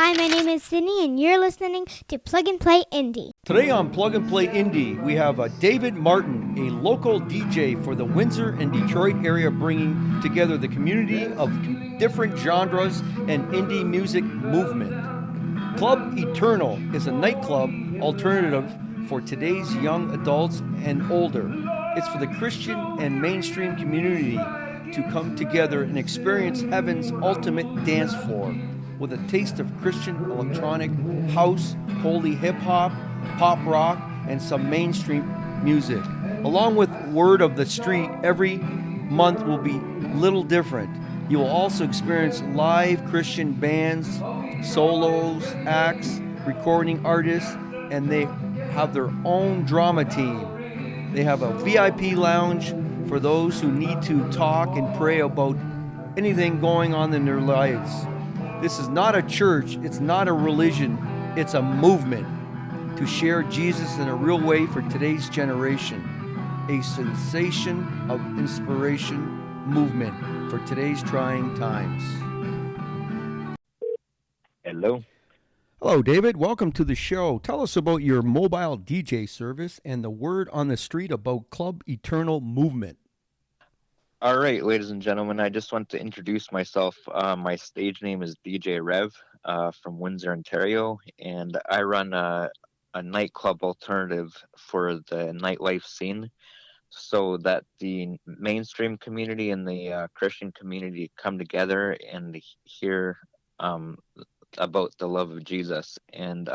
Hi, my name is Sydney, and you're listening to Plug and Play Indie. Today on Plug and Play Indie, we have David Martin, a local DJ for the Windsor and Detroit area, bringing together the community of different genres and indie music movement. Club Eternal is a nightclub alternative for today's young adults and older. It's for the Christian and mainstream community to come together and experience heaven's ultimate dance floor with a taste of Christian electronic, house, holy hip-hop, pop rock, and some mainstream music. Along with Word of the Street, every month will be little different. You will also experience live Christian bands, solos, acts, recording artists, and they have their own drama team. They have a VIP lounge for those who need to talk and pray about anything going on in their lives. This is not a church, it's not a religion, it's a movement to share Jesus in a real way for today's generation. A sensation of inspiration movement for today's trying times. Hello. Hello, David. Welcome to the show. Tell us about your mobile DJ service and the word on the street about Club Eternal Movement. All right, ladies and gentlemen, I just want to introduce myself. My stage name is DJ Rev from Windsor, Ontario, and I run a nightclub alternative for the nightlife scene so that the mainstream community and the Christian community come together and hear about the love of Jesus. And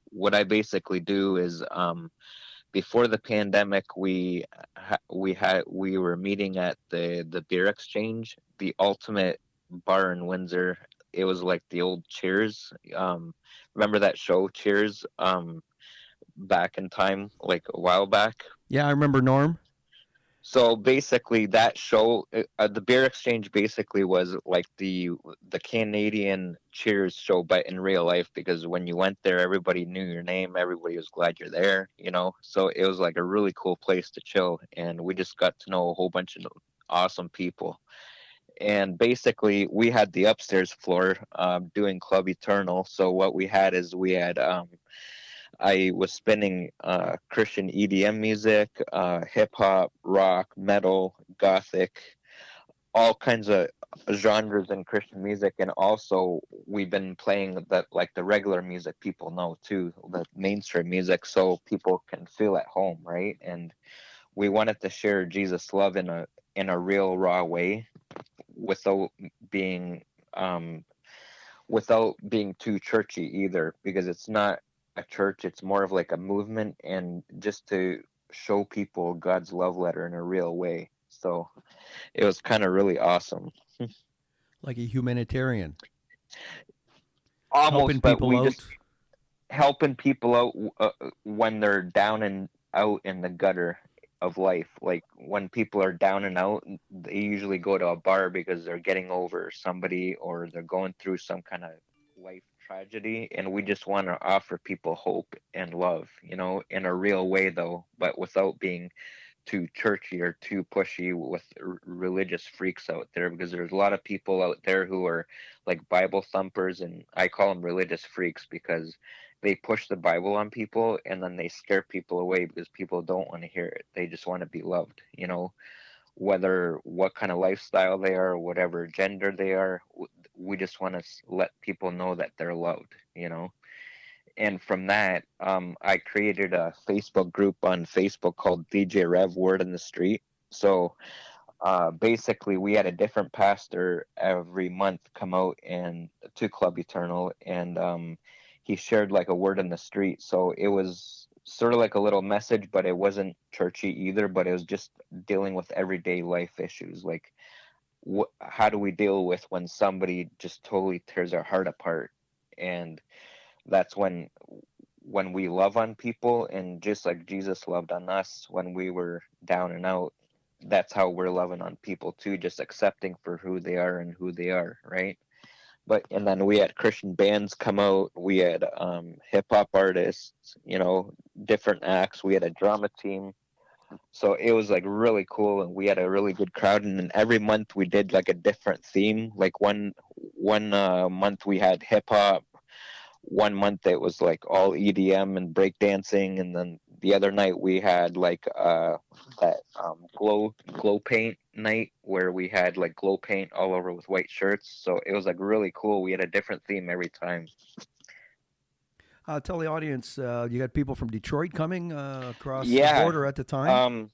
what I basically do is before the pandemic, we were meeting at the Beer Exchange, the ultimate bar in Windsor. It was like the old Cheers. Remember that show, Cheers? Back in time, like a while back. Yeah, I remember Norm. So basically, that show, the Beer Exchange, basically was like the Canadian Cheers show, but in real life. Because when you went there, everybody knew your name. Everybody was glad you're there. You know, so it was like a really cool place to chill, and we just got to know a whole bunch of awesome people. And basically, we had the upstairs floor doing Club Eternal. So what we had is I was spinning Christian EDM music, hip hop, rock, metal, gothic, all kinds of genres in Christian music, and also we've been playing the regular music people know too, the mainstream music, so people can feel at home, right? And we wanted to share Jesus' love in a real raw way, without being too churchy either, because it's not a church, it's more of like a movement, and just to show people God's love letter in a real way. So it was kind of really awesome. Like a humanitarian. Almost, but we out. just helping people out when they're down and out in the gutter of life. Like when people are down and out, they usually go to a bar because they're getting over somebody or they're going through some kind of life tragedy, and we just want to offer people hope and love, you know, in a real way though, but without being too churchy or too pushy with religious freaks out there, because there's a lot of people out there who are like Bible thumpers, and I call them religious freaks because they push the Bible on people and then they scare people away because people don't want to hear it. They just want to be loved, you know, whether what kind of lifestyle they are, whatever gender they are. We just want to let people know that they're loved, you know. And from that, I created a Facebook group on Facebook called DJ Rev Word in the Street. So basically, we had a different pastor every month come out and to Club Eternal, and he shared like a word in the street. So it was sort of like a little message, but it wasn't churchy either. But it was just dealing with everyday life issues, like how do we deal with when somebody just totally tears our heart apart. And that's when we love on people, and just like Jesus loved on us when we were down and out, that's how we're loving on people too, just accepting for who they are and who they are, right? And then we had Christian bands come out, we had hip hop artists, you know, different acts, we had a drama team. So it was like really cool, and we had a really good crowd. And then every month we did like a different theme. Like one month we had hip hop, one month it was like all EDM and breakdancing, and then the other night we had like that glow paint night where we had like glow paint all over with white shirts. So it was like really cool. We had a different theme every time. Tell the audience, you got people from Detroit coming across the Yeah. border at the time.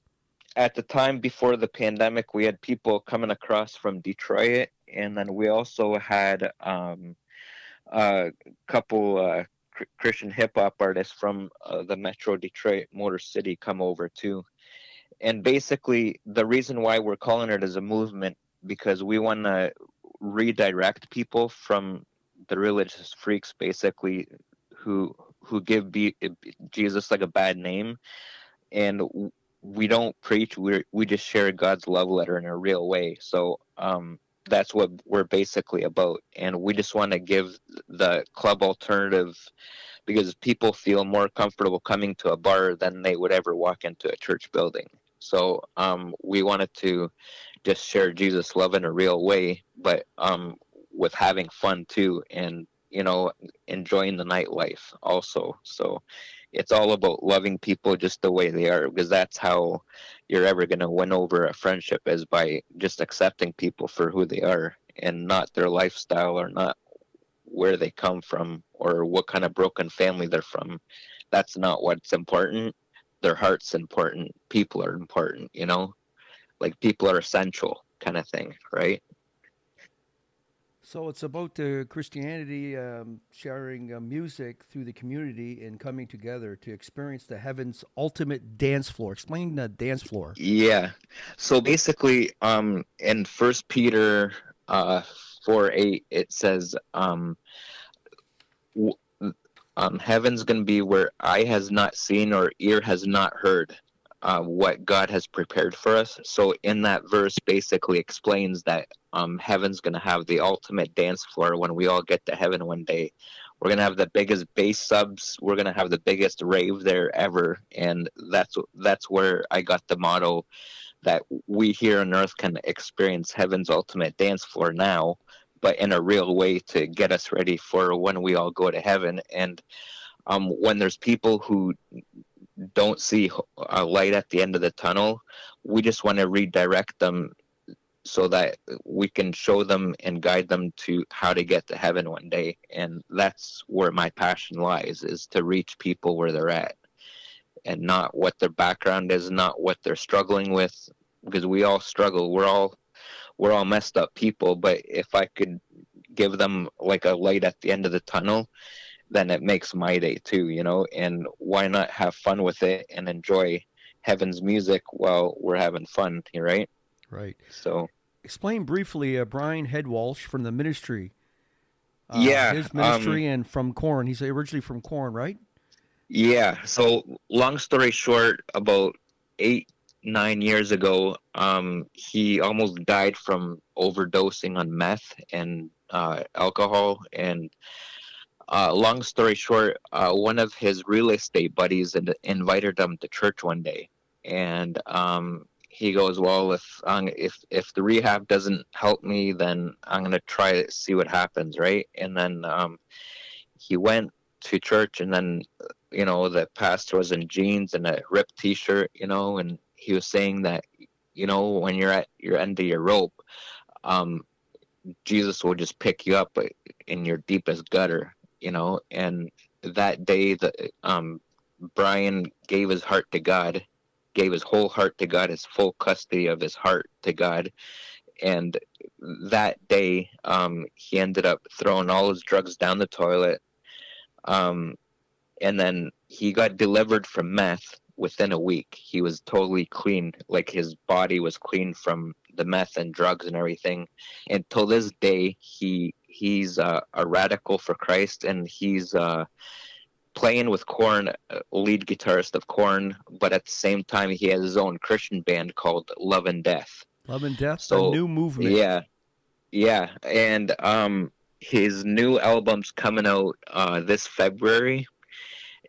At the time before the pandemic, we had people coming across from Detroit, and then we also had a couple Christian hip hop artists from the Metro Detroit Motor City come over too. And basically, the reason why we're calling it as a movement because we want to redirect people from the religious freaks, basically, who give Jesus like a bad name, and we don't preach. We just share God's love letter in a real way. So that's what we're basically about, and we just want to give the club alternative because people feel more comfortable coming to a bar than they would ever walk into a church building. So we wanted to just share Jesus love in a real way, but with having fun too, and enjoying the nightlife also. So it's all about loving people just the way they are, because that's how you're ever going to win over a friendship, is by just accepting people for who they are and not their lifestyle or not where they come from or what kind of broken family they're from. That's not what's important. Their heart's important. People are important, like people are essential kind of thing, right? So it's about Christianity sharing music through the community and coming together to experience the heaven's ultimate dance floor. Explain the dance floor. Yeah. So basically, in First Peter 4:8, it says, w- heaven's going to be where eye has not seen or ear has not heard what God has prepared for us. So in that verse basically explains that heaven's going to have the ultimate dance floor when we all get to heaven one day. We're going to have the biggest bass subs. We're going to have the biggest rave there ever. And that's where I got the motto that we here on earth can experience heaven's ultimate dance floor now, but in a real way to get us ready for when we all go to heaven. And when there's people who don't see a light at the end of the tunnel, we just want to redirect them so that we can show them and guide them to how to get to heaven one day. And that's where my passion lies, is to reach people where they're at and not what their background is, not what they're struggling with, because we all struggle. We're all messed up people, but if I could give them like a light at the end of the tunnel, then it makes my day too, and why not have fun with it and enjoy heaven's music while we're having fun, right? Right. So Explain briefly Brian Headwalsh from the ministry. yeah, His ministry and from Corn. He's originally from Corn, right? yeah. So long story short, about 8-9 years ago, he almost died from overdosing on meth and alcohol. And long story short, one of his real estate buddies invited him to church one day, and he goes, "Well, if the rehab doesn't help me, then I'm gonna try to see what happens, right?" And then he went to church, and then the pastor was in jeans and a ripped T-shirt, and he was saying that when you're at your end of your rope, um, Jesus will just pick you up in your deepest gutter, and that day Brian gave his heart to God, gave his whole heart to God, his full custody of his heart to God. And that day he ended up throwing all his drugs down the toilet, and then he got delivered from meth within a week. He was totally clean, like his body was clean from the meth and drugs and everything. And till this day, he's a radical for Christ, and he's playing with Korn, lead guitarist of Korn, but at the same time, he has his own Christian band called Love and Death. Love and Death, So a new movement. yeah, and his new album's coming out this February,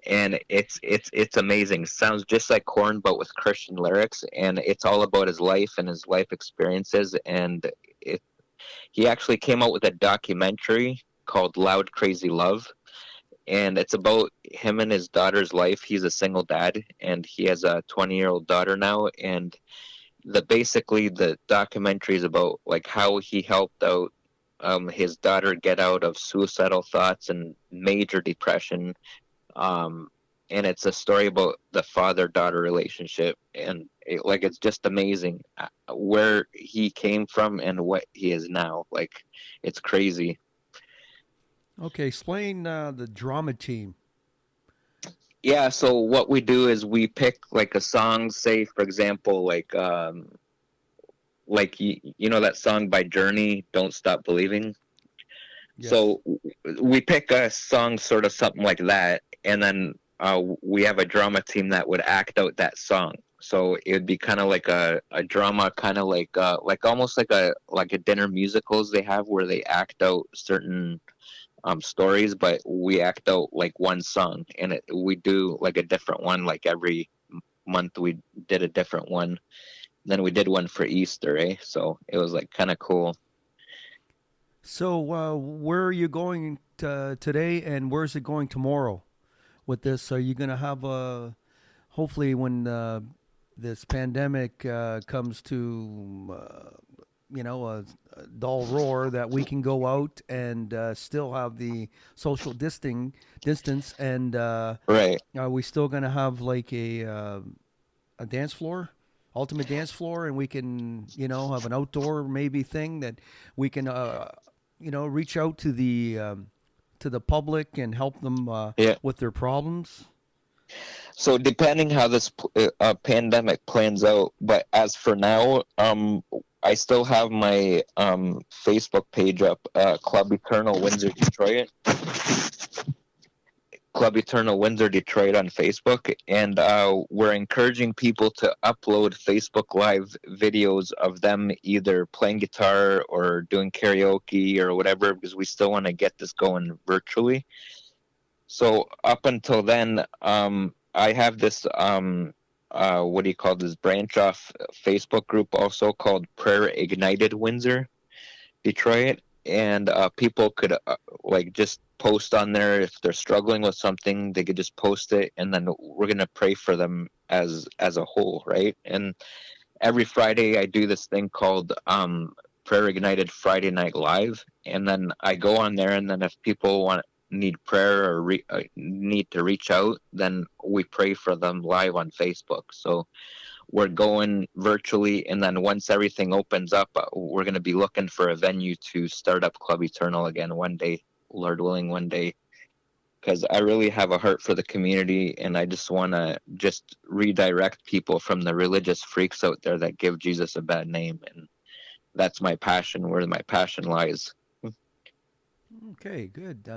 and it's amazing. Sounds just like Korn, but with Christian lyrics, and it's all about his life and his life experiences. And he actually came out with a documentary called Loud Crazy Love, and it's about him and his daughter's life. He's a single dad, and he has a 20-year-old daughter now. And basically the documentary is about like how he helped out his daughter get out of suicidal thoughts and major depression. Um, and it's a story about the father-daughter relationship, and it's just amazing where he came from and what he is now. Like, it's crazy. Okay, explain the drama team. Yeah, so what we do is we pick like a song, say for example, like you know that song by Journey, Don't Stop Believing. Yes. So we pick a song, sort of something like that, and then we have a drama team that would act out that song. So it would be kind of like a drama, kind of like almost like a dinner musicals they have where they act out certain stories, but we act out like one song, and we do like a different one. Like every month we did a different one. Then we did one for Easter, eh? So it was like kind of cool. So, where are you going today, and where's it going tomorrow with this? Are you going to have hopefully when this pandemic comes to, a dull roar, that we can go out and still have the social distance, and Right. are we still going to have like a dance floor? Ultimate dance floor, and we can, have an outdoor maybe thing that we can reach out to the public and help them Yeah. with their problems. So depending how this pandemic plans out, but as for now, I still have my Facebook page up, Club Eternal Windsor Detroit. Club Eternal Windsor Detroit on Facebook, and we're encouraging people to upload Facebook Live videos of them either playing guitar or doing karaoke or whatever, because we still want to get this going virtually. So up until then, I have this what do you call this branch off Facebook group also called Prayer Ignited Windsor Detroit, and people could like just post on there if they're struggling with something. They could just post it, and then we're gonna pray for them as a whole, right? And every Friday I do this thing called Prayer Ignited Friday Night Live, and then I go on there, and then if people need prayer or need to reach out, then we pray for them live on Facebook. So we're going virtually, and then once everything opens up, we're going to be looking for a venue to start up Club Eternal again one day, Lord willing, one day, because I really have a heart for the community, and I just want to just redirect people from the religious freaks out there that give Jesus a bad name, and that's my passion, where my passion lies. Okay, good.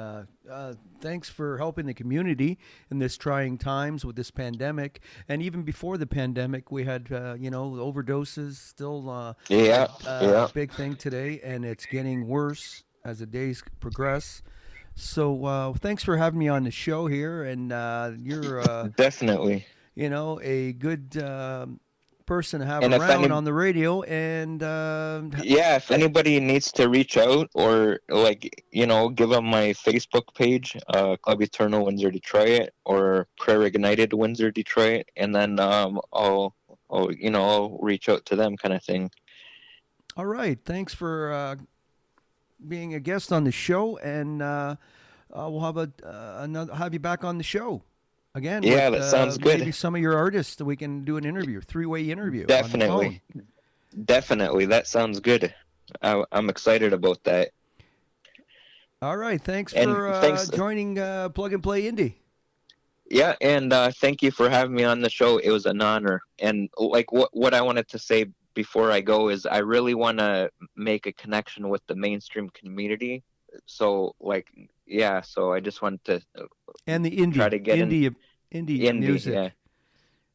Thanks for helping the community in this trying times with this pandemic, and even before the pandemic, we had overdoses still Yeah, a yeah, big thing today, and it's getting worse as the days progress. So thanks for having me on the show here, and you're definitely. a good person to have And if around any on the radio, and Yeah, if anybody needs to reach out or give them my Facebook page, Club Eternal Windsor Detroit or Prayer Ignited Windsor Detroit, and then I'll reach out to them, kind of thing. all right, thanks for being a guest on the show, and we'll have have you back on the show again with Yeah, that sounds good. maybe some of your artists that we can do an interview, three-way interview on the Definitely, phone. definitely, that sounds good. I'm excited about that. All right, thanks And for thanks. joining Plug and Play Indie. Yeah, and thank you for having me on the show. It was an honor. And like what I wanted to say before I go is I really want to make a connection with the mainstream community. So yeah, so I just wanted to And the try to get indie indie. music. Yeah,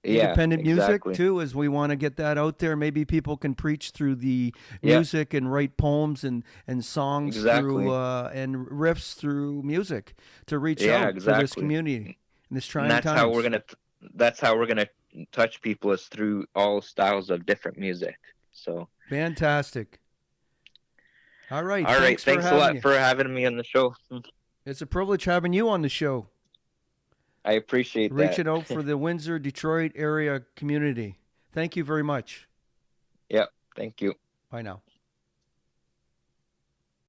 yeah, Independent music exactly. too, as we want to get that out there. Maybe people can preach through the Yeah, music and write poems and songs through exactly. and riffs through music to reach Yeah, out for this exactly. community in this And trying times. that's how we're gonna touch people, is through all styles of different music. So, Fantastic. All right, all right. thanks for Thanks a having lot you. for having me on the show. It's a privilege having you on the show. I appreciate that. Reaching out for the Windsor, Detroit area community. Thank you very much. Yep. Thank you. Bye now.